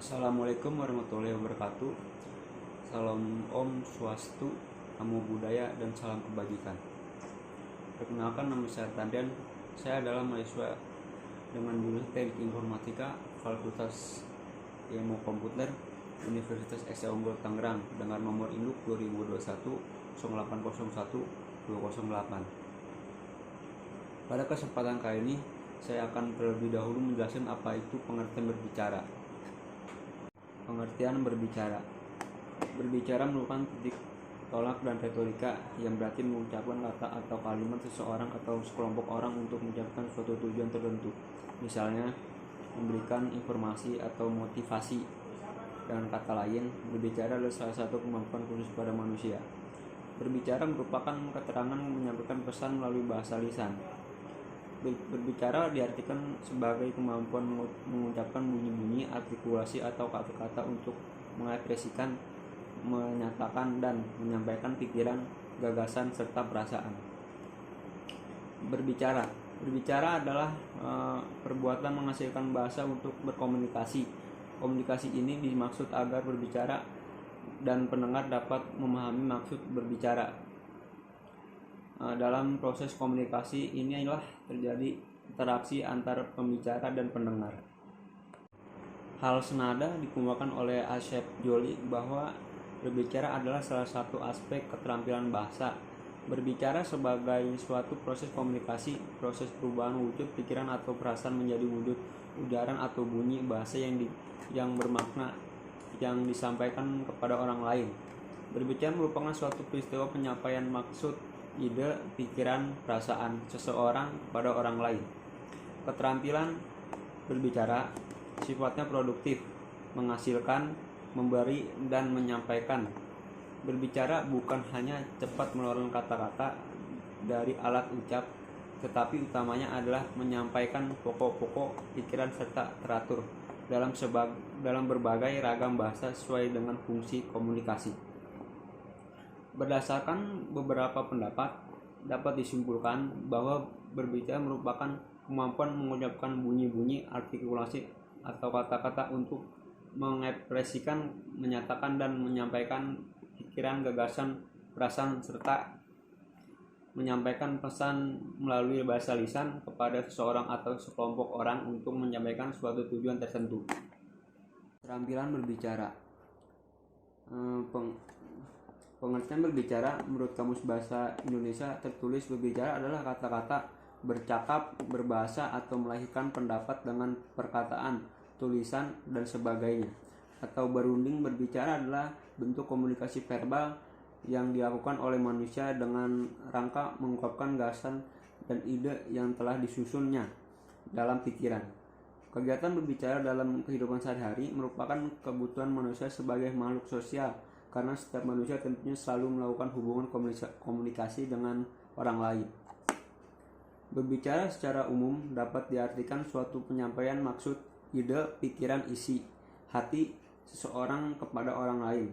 Assalamualaikum warahmatullahi wabarakatuh. Salam Om Swastiastu, Namo Buddhaya, dan salam kebajikan. Perkenalkan, nama saya Tandian. Saya adalah mahasiswa dengan jurusan Teknik Informatika, Fakultas Ilmu Komputer, Universitas Esa Unggul Tangerang, dengan nomor induk 2021 0801 208. Pada kesempatan kali ini, saya akan terlebih dahulu menjelaskan apa itu pengertian berbicara. Pengertian berbicara. Berbicara merupakan titik tolak dan retorika yang berarti mengucapkan kata atau kalimat seseorang atau sekelompok orang untuk mencapai suatu tujuan tertentu. Misalnya, memberikan informasi atau motivasi. Dengan kata lain, berbicara adalah salah satu kemampuan khusus pada manusia. Berbicara merupakan keterangan menyampaikan pesan melalui bahasa lisan. Berbicara diartikan sebagai kemampuan mengucapkan bunyi-bunyi, artikulasi atau kata-kata untuk mengekspresikan, menyatakan, dan menyampaikan pikiran, gagasan, serta perasaan. Berbicara adalah perbuatan menghasilkan bahasa untuk berkomunikasi. Komunikasi ini dimaksud agar berbicara dan pendengar dapat memahami maksud berbicara. Dalam proses komunikasi inilah terjadi interaksi antar pembicara dan pendengar. Hal senada dikemukakan oleh Asep Joly bahwa berbicara adalah salah satu aspek keterampilan bahasa. Berbicara sebagai suatu proses komunikasi, proses perubahan wujud pikiran atau perasaan menjadi wujud ujaran atau bunyi bahasa yang bermakna yang disampaikan kepada orang lain. Berbicara merupakan suatu peristiwa penyampaian maksud, ide, pikiran, perasaan seseorang kepada orang lain. Keterampilan berbicara sifatnya produktif, menghasilkan, memberi, dan menyampaikan. Berbicara bukan hanya cepat mengeluarkan kata-kata dari alat ucap, tetapi utamanya adalah menyampaikan pokok-pokok pikiran serta teratur dalam berbagai ragam bahasa sesuai dengan fungsi komunikasi. Berdasarkan beberapa pendapat, dapat disimpulkan bahwa berbicara merupakan kemampuan mengucapkan bunyi-bunyi, artikulasi, atau kata-kata untuk mengekspresikan, menyatakan, dan menyampaikan pikiran, gagasan, perasaan, serta menyampaikan pesan melalui bahasa lisan kepada seseorang atau sekelompok orang untuk menyampaikan suatu tujuan tertentu. Keterampilan berbicara. Pengertian berbicara menurut Kamus Bahasa Indonesia tertulis: berbicara adalah kata-kata, bercakap, berbahasa, atau melahirkan pendapat dengan perkataan, tulisan, dan sebagainya. Atau berunding. Berbicara adalah bentuk komunikasi verbal yang dilakukan oleh manusia dengan rangka mengungkapkan gagasan dan ide yang telah disusunnya dalam pikiran. Kegiatan berbicara dalam kehidupan sehari-hari merupakan kebutuhan manusia sebagai makhluk sosial, karena setiap manusia tentunya selalu melakukan hubungan komunikasi dengan orang lain. Berbicara secara umum dapat diartikan suatu penyampaian maksud, ide, pikiran, isi hati seseorang kepada orang lain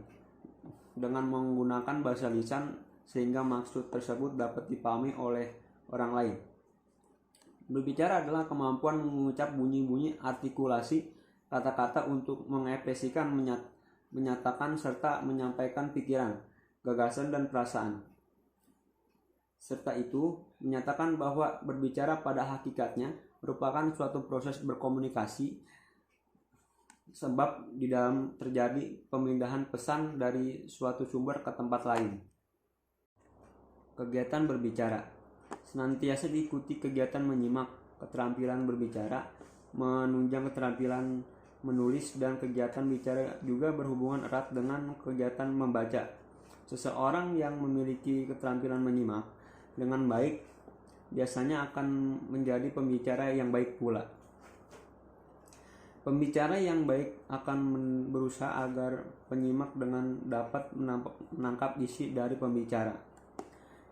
dengan menggunakan bahasa lisan sehingga maksud tersebut dapat dipahami oleh orang lain. Berbicara adalah kemampuan mengucap bunyi-bunyi, artikulasi, kata-kata untuk mengekspresikan, menyatakan, serta menyampaikan pikiran, gagasan, dan perasaan. Serta itu menyatakan bahwa berbicara pada hakikatnya merupakan suatu proses berkomunikasi, sebab di dalam terjadi pemindahan pesan dari suatu sumber ke tempat lain. Kegiatan berbicara senantiasa diikuti kegiatan menyimak. Keterampilan berbicara menunjang keterampilan menulis, dan kegiatan bicara juga berhubungan erat dengan kegiatan membaca. Seseorang yang memiliki keterampilan menyimak dengan baik biasanya akan menjadi pembicara yang baik pula. Pembicara yang baik akan berusaha agar penyimak dengan dapat menangkap isi dari pembicara.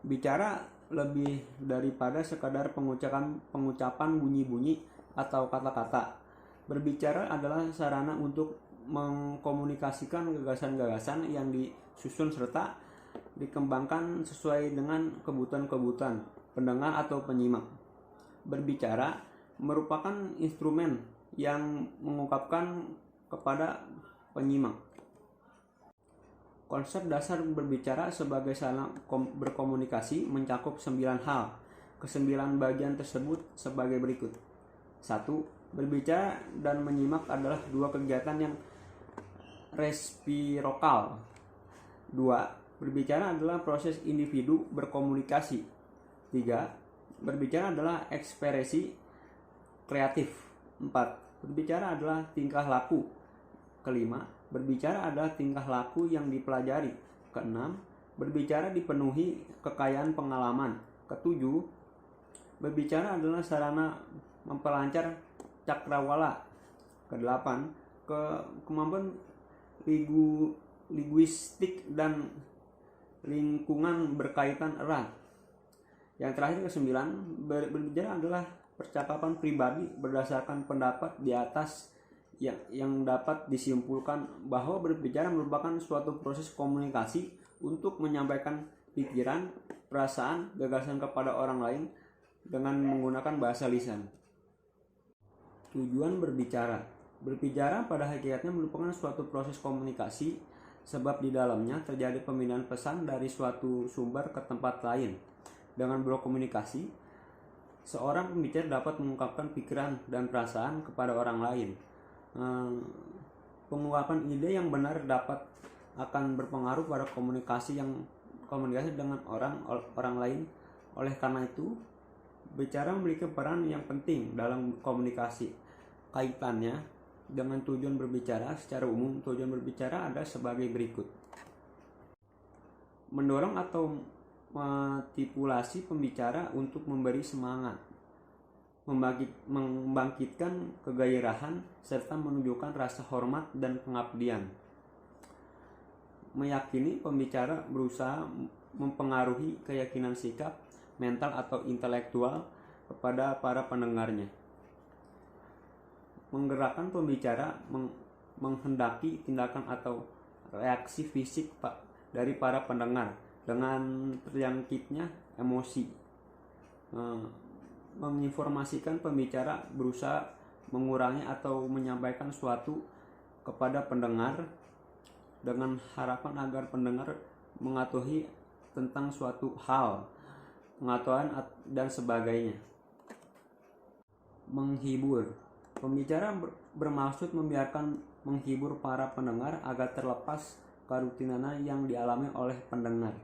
Bicara lebih daripada sekadar pengucapan bunyi-bunyi atau kata-kata. Berbicara adalah sarana untuk mengkomunikasikan gagasan-gagasan yang disusun serta dikembangkan sesuai dengan kebutuhan pendengar atau penyimak. Berbicara merupakan instrumen yang mengungkapkan kepada penyimak. Konsep dasar berbicara sebagai sarana berkomunikasi mencakup 9 hal. Kesembilan bagian tersebut sebagai berikut. 1. Berbicara dan menyimak adalah dua kegiatan yang resiprokal. 2. Berbicara adalah proses individu berkomunikasi. 3. Berbicara adalah ekspresi kreatif. 4. Berbicara adalah tingkah laku. Kelima, berbicara adalah tingkah laku yang dipelajari. Keenam, berbicara dipenuhi kekayaan pengalaman. Ketujuh, berbicara adalah sarana memperlancar cakrawala. Kedelapan, kemampuan linguistik dan lingkungan berkaitan erat. Yang terakhir kesembilan, berbicara adalah percakapan pribadi berdasarkan pendapat di atas yang dapat disimpulkan bahwa berbicara merupakan suatu proses komunikasi untuk menyampaikan pikiran, perasaan, gagasan kepada orang lain dengan menggunakan bahasa lisan. Tujuan berbicara. Berbicara pada hakikatnya merupakan suatu proses komunikasi sebab di dalamnya terjadi pemindahan pesan dari suatu sumber ke tempat lain. Dengan berkomunikasi, seorang pembicara dapat mengungkapkan pikiran dan perasaan kepada orang lain. Pengungkapan ide yang benar akan berpengaruh pada komunikasi dengan orang lain. Oleh karena itu, bicara memiliki peran yang penting dalam komunikasi. Kaitannya dengan tujuan berbicara secara umum, tujuan berbicara ada sebagai berikut. Mendorong atau manipulasi pembicara untuk memberi semangat, membangkitkan kegairahan, serta menunjukkan rasa hormat dan pengabdian. Meyakini pembicara berusaha mempengaruhi keyakinan sikap, mental atau intelektual kepada para pendengarnya. Menggerakkan pembicara menghendaki tindakan atau reaksi fisik dari para pendengar dengan terjangkitnya emosi. Menginformasikan pembicara berusaha mengurangi atau menyampaikan suatu kepada pendengar dengan harapan agar pendengar mengetahui tentang suatu hal, pengetahuan dan sebagainya. Menghibur. Pembicara bermaksud menghibur para pendengar agar terlepas kerutinan yang dialami oleh pendengar.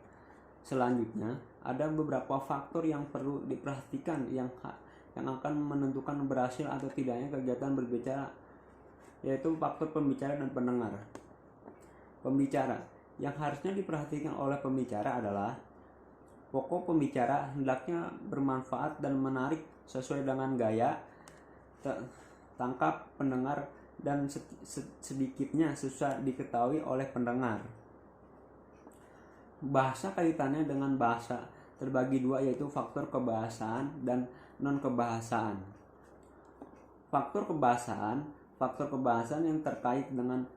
Selanjutnya, ada beberapa faktor yang perlu diperhatikan yang akan menentukan berhasil atau tidaknya kegiatan berbicara, yaitu faktor pembicara dan pendengar. Pembicara. Yang harusnya diperhatikan oleh pembicara adalah pokok pembicara hendaknya bermanfaat dan menarik sesuai dengan gaya tangkap pendengar dan sedikitnya susah diketahui oleh pendengar. Bahasa kaitannya dengan bahasa terbagi dua, yaitu faktor kebahasaan dan non-kebahasaan. Faktor kebahasaan yang terkait dengan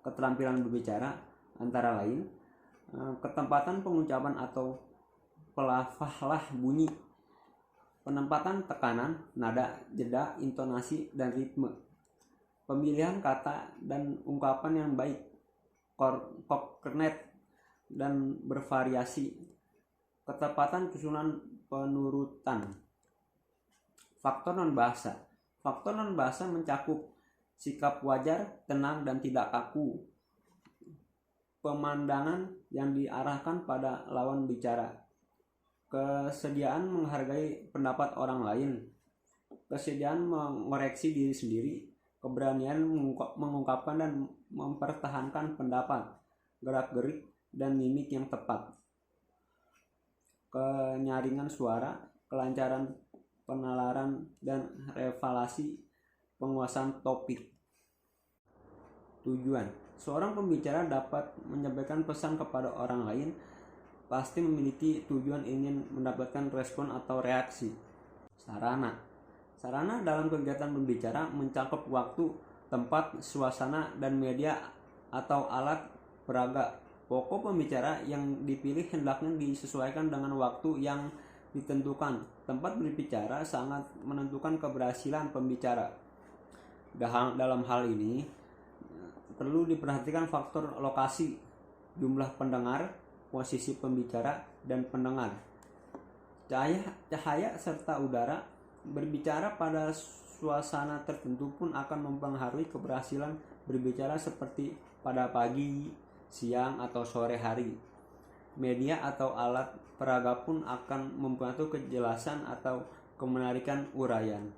keterampilan berbicara antara lain ketempatan pengucapan atau pelafazlah bunyi, penempatan tekanan, nada, jeda, intonasi, dan ritme, pemilihan kata dan ungkapan yang baik, konkret dan bervariasi, ketepatan susunan penurutan. Faktor non-bahasa. Faktor non-bahasa mencakup sikap wajar, tenang, dan tidak kaku, pemandangan yang diarahkan pada lawan bicara, kesediaan menghargai pendapat orang lain, kesediaan mengoreksi diri sendiri, keberanian mengungkapkan dan mempertahankan pendapat, gerak-gerik dan mimik yang tepat, kenyaringan suara, kelancaran penalaran dan revelasi, penguasaan topik. Tujuan. Seorang pembicara dapat menyampaikan pesan kepada orang lain pasti memiliki tujuan ingin mendapatkan respon atau reaksi. Sarana dalam kegiatan berbicara mencakup waktu, tempat, suasana, dan media atau alat peraga. Pokok pembicara yang dipilih hendaknya disesuaikan dengan waktu yang ditentukan. Tempat berbicara sangat menentukan keberhasilan pembicara. Dalam hal ini, perlu diperhatikan faktor lokasi, jumlah pendengar, posisi pembicara dan pendengar, cahaya serta udara. Berbicara pada suasana tertentu pun akan mempengaruhi keberhasilan berbicara, seperti pada pagi, siang, atau sore hari. Media atau alat peraga pun akan membantu kejelasan atau kemenarikan uraian.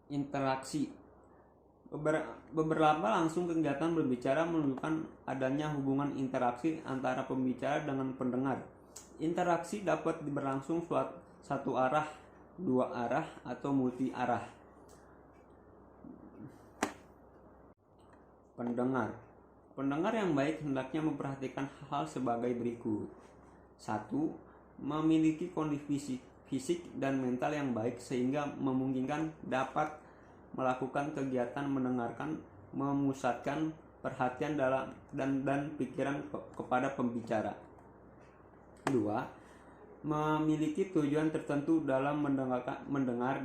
Interaksi. Beberapa langsung kegiatan berbicara menunjukkan adanya hubungan interaksi antara pembicara dengan pendengar. Interaksi dapat berlangsung satu arah, dua arah, atau multi arah. Pendengar yang baik hendaknya memperhatikan hal sebagai berikut. 1. Memiliki kondisi fisik dan mental yang baik sehingga memungkinkan dapat melakukan kegiatan mendengarkan, memusatkan perhatian dan pikiran kepada pembicara. 2. Memiliki tujuan tertentu dalam mendengar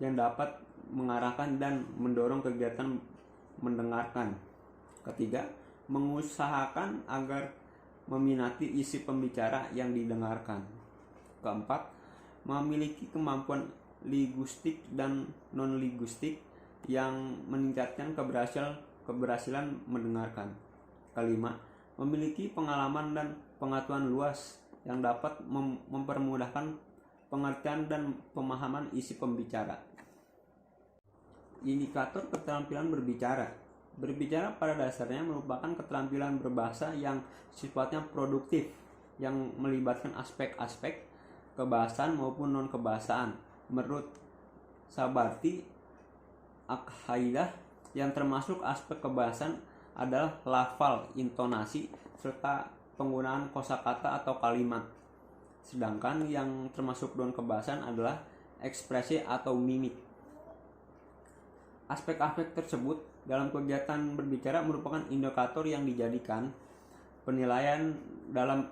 yang dapat mengarahkan dan mendorong kegiatan mendengarkan. 3. Mengusahakan agar meminati isi pembicara yang didengarkan. 4. Memiliki kemampuan linguistik dan non-linguistik yang meningkatkan keberhasilan mendengarkan. 5. Memiliki pengalaman dan pengetahuan luas yang dapat mempermudahkan pengertian dan pemahaman isi pembicara. Indikator keterampilan berbicara. Berbicara pada dasarnya merupakan keterampilan berbahasa yang sifatnya produktif, yang melibatkan aspek-aspek kebahasaan maupun non-kebahasaan. Menurut Sabarti Akhaidah, yang termasuk aspek kebahasaan adalah lafal, intonasi, serta penggunaan kosakata atau kalimat. Sedangkan yang termasuk non-kebahasaan adalah ekspresi atau mimik. Aspek-aspek tersebut dalam kegiatan berbicara merupakan indikator yang dijadikan penilaian dalam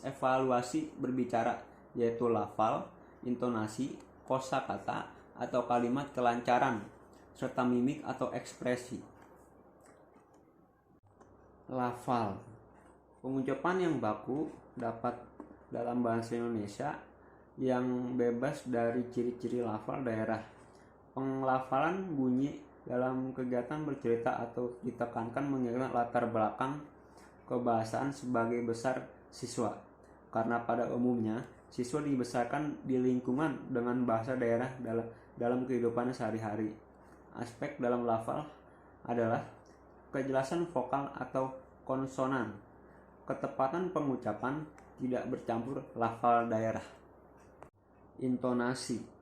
evaluasi berbicara, yaitu lafal, intonasi, kosakata atau kalimat, kelancaran, serta mimik atau ekspresi. Lafal. Pengucapan yang baku dapat dalam bahasa Indonesia yang bebas dari ciri-ciri lafal daerah. Penglafalan bunyi dalam kegiatan bercerita atau ditekankan mengingat latar belakang kebahasaan sebagai besar siswa. Karena pada umumnya siswa dibesarkan di lingkungan dengan bahasa daerah dalam kehidupannya sehari-hari. Aspek dalam lafal adalah kejelasan vokal atau konsonan, ketepatan pengucapan, tidak bercampur lafal daerah. Intonasi.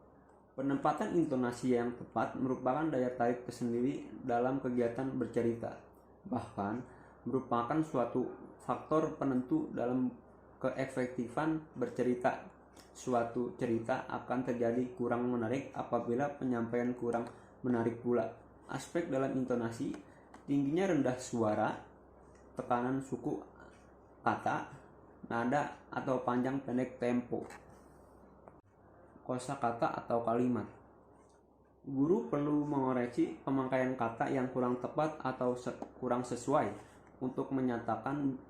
Penempatan intonasi yang tepat merupakan daya tarik tersendiri dalam kegiatan bercerita, bahkan merupakan suatu faktor penentu dalam keefektifan bercerita. Suatu cerita akan terjadi kurang menarik apabila penyampaian kurang menarik pula. Aspek dalam intonasi: tingginya rendah suara, tekanan suku kata, nada atau panjang pendek tempo. Kosakata atau kalimat. Guru perlu mengoreksi pemakaian kata yang kurang tepat atau kurang sesuai untuk menyatakan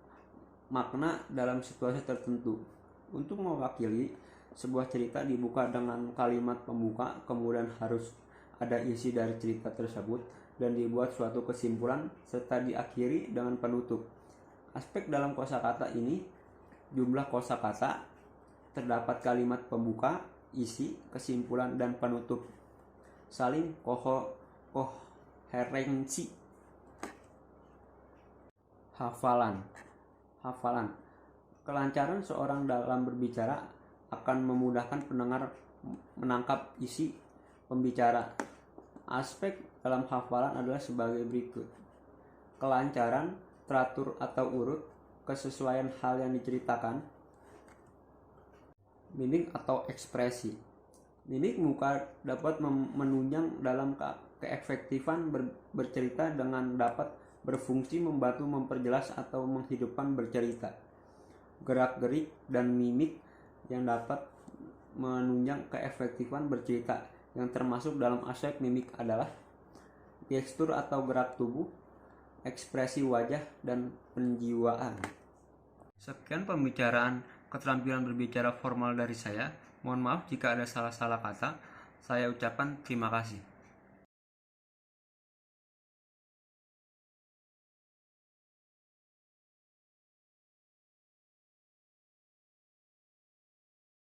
makna dalam situasi tertentu. Untuk mewakili sebuah cerita dibuka dengan kalimat pembuka, kemudian harus ada isi dari cerita tersebut dan dibuat suatu kesimpulan serta diakhiri dengan penutup. Aspek dalam kosakata ini: jumlah kosakata, terdapat kalimat pembuka, isi, kesimpulan, dan penutup. Saling koherensi. Hafalan. Kelancaran seorang dalam berbicara akan memudahkan pendengar menangkap isi pembicara. Aspek dalam hafalan adalah sebagai berikut: kelancaran, teratur atau urut, kesesuaian hal yang diceritakan, mimik atau ekspresi. Mimik muka dapat menunjang dalam keefektifan bercerita dengan dapat berfungsi membantu memperjelas atau menghidupkan bercerita. Gerak-gerik dan mimik yang dapat menunjang keefektifan bercerita, yang termasuk dalam aspek mimik adalah gestur atau gerak tubuh, ekspresi wajah, dan penjiwaan. Sekian pembicaraan keterampilan berbicara formal dari saya. Mohon maaf jika ada salah-salah kata. Saya ucapkan terima kasih.